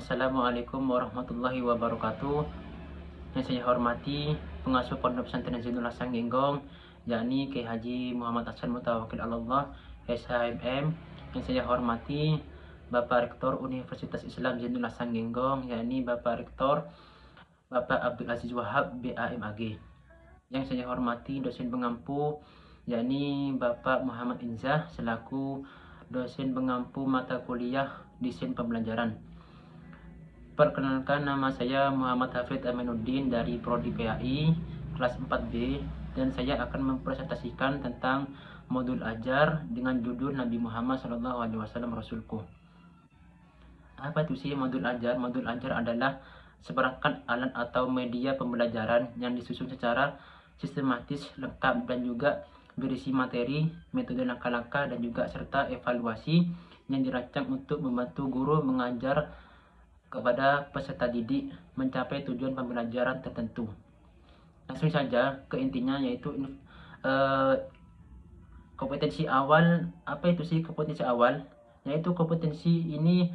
Assalamualaikum warahmatullahi wabarakatuh. Yang saya hormati pengasuh Pondok Pesantren Zainul Hasan Genggong, yakni Kiai Haji Muhammad Hasan Mutawakil Allah, SHMM. Yang saya hormati Bapak Rektor Universitas Islam Zainul Hasan Genggong, yakni Bapak Rektor Bapak Abdul Aziz Wahab, BAMAG. Yang saya hormati dosen pengampu, yakni Bapak Muhammad Inzah selaku dosen pengampu mata kuliah Desain Pembelajaran. Perkenalkan, nama saya Muhammad Hafid Aminuddin dari Prodi PAI kelas 4B, dan saya akan mempresentasikan tentang modul ajar dengan judul Nabi Muhammad SAW Rasulku. Apa itu sih modul ajar? Modul ajar adalah seperangkat alat atau media pembelajaran yang disusun secara sistematis, lengkap, dan juga berisi materi, metode langkah-langkah, dan juga serta evaluasi yang dirancang untuk membantu guru mengajar kepada peserta didik mencapai tujuan pembelajaran tertentu. Langsung saja ke intinya, yaitu kompetensi awal. Apa itu sih kompetensi awal? Yaitu kompetensi ini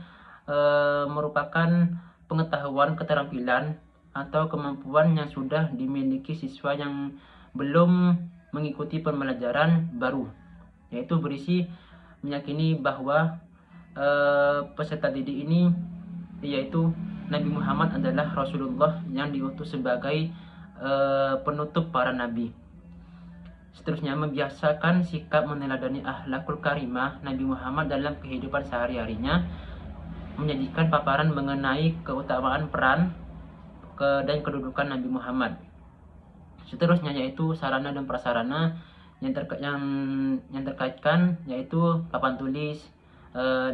merupakan pengetahuan, keterampilan, atau kemampuan yang sudah dimiliki siswa yang belum mengikuti pembelajaran baru, yaitu berisi meyakini bahwa peserta didik ini, yaitu Nabi Muhammad adalah Rasulullah yang diutus sebagai penutup para nabi. Seterusnya, membiasakan sikap meneladani akhlakul karimah Nabi Muhammad dalam kehidupan sehari-harinya, menyajikan paparan mengenai keutamaan peran dan kedudukan Nabi Muhammad. Seterusnya yaitu sarana dan prasarana yang terkaitkan, yaitu papan tulis,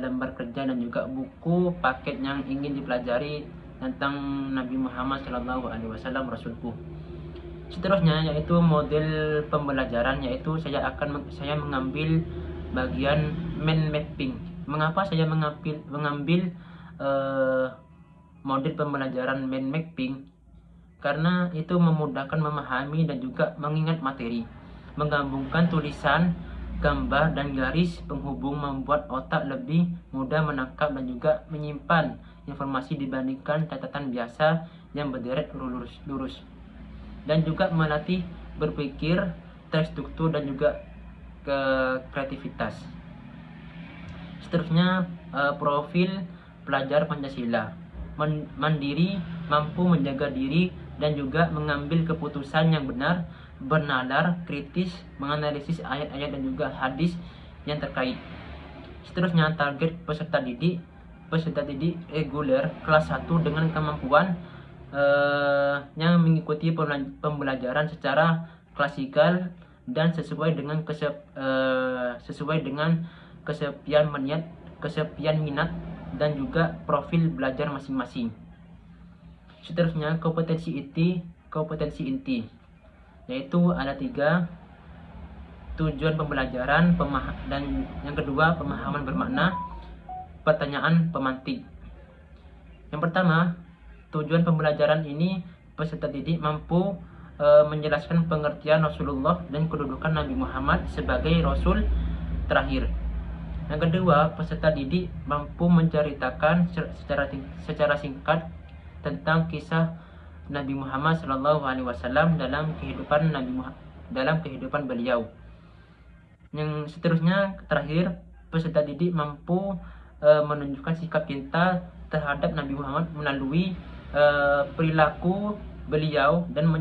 lembar kerja, dan juga buku paket yang ingin dipelajari tentang Nabi Muhammad SAW Rasulku. Seterusnya yaitu model pembelajaran, yaitu saya mengambil bagian mind mapping. Mengapa saya mengambil model pembelajaran mind mapping? Karena itu memudahkan memahami dan juga mengingat materi, menggabungkan tulisan, gambar, dan garis penghubung, membuat otak lebih mudah menangkap dan juga menyimpan informasi dibandingkan catatan biasa yang berderet lurus, dan juga melatih berpikir terstruktur dan juga kreativitas. Seterusnya profil pelajar Pancasila: mandiri, mampu menjaga diri dan juga mengambil keputusan yang benar, bernalar kritis, menganalisis ayat-ayat dan juga hadis yang terkait. Seterusnya target peserta didik reguler kelas 1 dengan kemampuan yang mengikuti pembelajaran secara klasikal dan sesuai dengan kesepian minat dan juga profil belajar masing-masing. Seterusnya kompetensi inti, yaitu ada 3: tujuan pembelajaran, dan yang kedua pemahaman bermakna, pertanyaan pemantik. Yang pertama, tujuan pembelajaran ini peserta didik mampu menjelaskan pengertian Rasulullah dan kedudukan Nabi Muhammad sebagai Rasul terakhir. Yang kedua, peserta didik mampu menceritakan secara singkat tentang kisah Nabi Muhammad SAW dalam kehidupan beliau. Yang seterusnya terakhir, peserta didik mampu menunjukkan sikap cinta terhadap Nabi Muhammad melalui perilaku beliau dan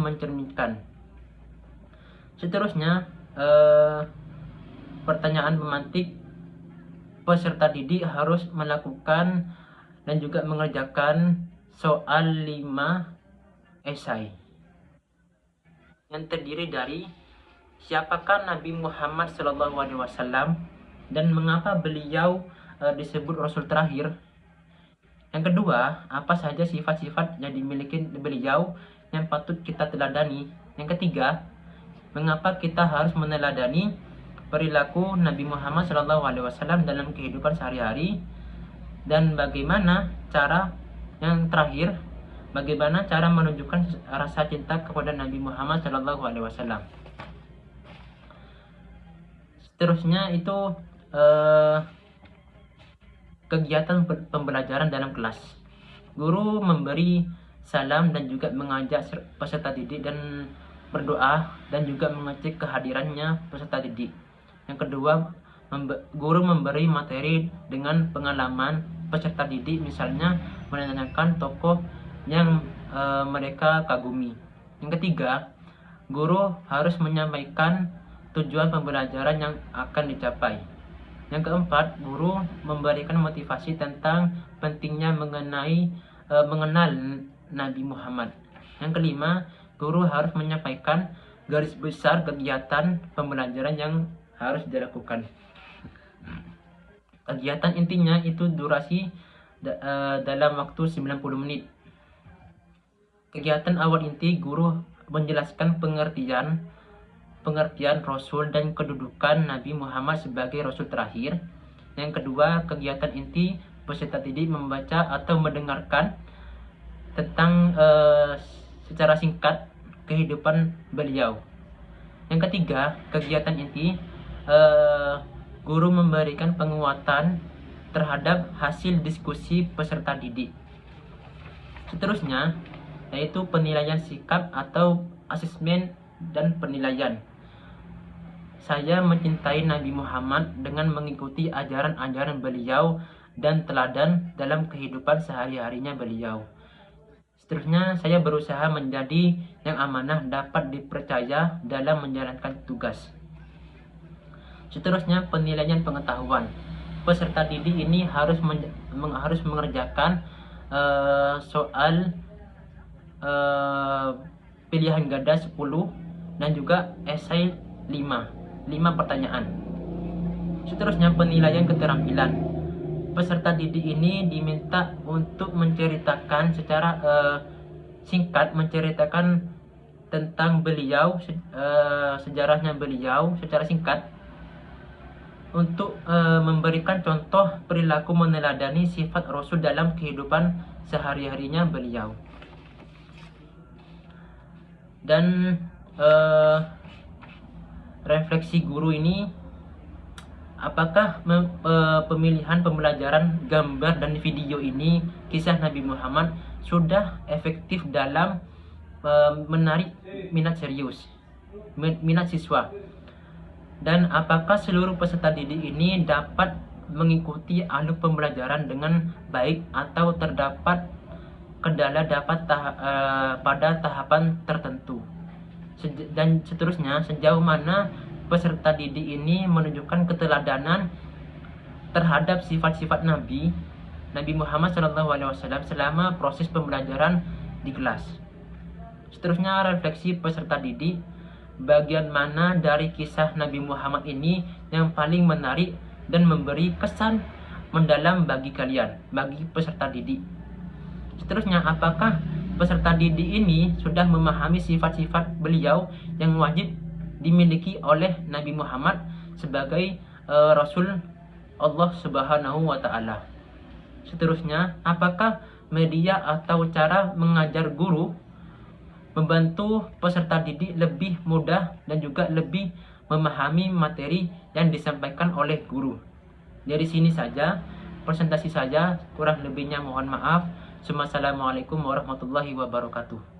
mencerminkan. Seterusnya pertanyaan pemantik: peserta didik harus melakukan dan juga mengerjakan soal 5 esai yang terdiri dari siapakah Nabi Muhammad SAW dan mengapa beliau disebut Rasul terakhir. Yang kedua, apa saja sifat-sifat yang dimiliki beliau yang patut kita teladani. Yang ketiga, mengapa kita harus meneladani perilaku Nabi Muhammad SAW dalam kehidupan sehari-hari. Dan yang terakhir, bagaimana cara menunjukkan rasa cinta kepada Nabi Muhammad SAW. Seterusnya itu kegiatan pembelajaran dalam kelas. Guru memberi salam dan juga mengajak peserta didik dan berdoa dan juga mengecek kehadirannya peserta didik. Yang kedua, guru memberi materi dengan pengalaman peserta didik, misalnya menanyakan tokoh yang mereka kagumi. Yang ketiga, guru harus menyampaikan tujuan pembelajaran yang akan dicapai. Yang keempat, guru memberikan motivasi tentang pentingnya mengenal Nabi Muhammad. Yang kelima, guru harus menyampaikan garis besar kegiatan pembelajaran yang harus dilakukan. Kegiatan intinya itu durasi dalam waktu 90 menit. Kegiatan awal inti, guru menjelaskan pengertian Rasul dan kedudukan Nabi Muhammad sebagai Rasul terakhir. Yang kedua, kegiatan inti, peserta didik membaca atau mendengarkan tentang secara singkat kehidupan beliau. Yang ketiga, kegiatan inti, guru memberikan penguatan terhadap hasil diskusi peserta didik. Seterusnya, yaitu penilaian sikap atau asesmen dan penilaian. Saya mencintai Nabi Muhammad dengan mengikuti ajaran-ajaran beliau dan teladan dalam kehidupan sehari-harinya beliau. Seterusnya, saya berusaha menjadi yang amanah, dapat dipercaya dalam menjalankan tugas. Seterusnya, penilaian pengetahuan. Peserta didik ini harus mengerjakan soal pilihan ganda 10 dan juga esai 5 pertanyaan. Seterusnya, penilaian keterampilan. Peserta didik ini diminta untuk menceritakan secara singkat, menceritakan tentang beliau, sejarahnya beliau secara singkat, untuk memberikan contoh perilaku meneladani sifat Rasul dalam kehidupan sehari-harinya beliau. Dan refleksi guru ini, apakah pemilihan pembelajaran gambar dan video ini, kisah Nabi Muhammad, sudah efektif dalam menarik minat siswa? Dan apakah seluruh peserta didik ini dapat mengikuti alur pembelajaran dengan baik atau terdapat kendala pada tahapan tertentu? Dan seterusnya, sejauh mana peserta didik ini menunjukkan keteladanan terhadap sifat-sifat Nabi Muhammad SAW selama proses pembelajaran di kelas. Seterusnya, refleksi peserta didik. Bagian mana dari kisah Nabi Muhammad ini yang paling menarik dan memberi kesan mendalam bagi kalian, bagi peserta didik? Seterusnya, apakah peserta didik ini sudah memahami sifat-sifat beliau yang wajib dimiliki oleh Nabi Muhammad sebagai Rasul Allah Subhanahu wa Ta'ala? Seterusnya, apakah media atau cara mengajar guru membantu peserta didik lebih mudah dan juga lebih memahami materi yang disampaikan oleh guru? Dari sini saja presentasi saya, kurang lebihnya mohon maaf. Wassalamualaikum warahmatullahi wabarakatuh.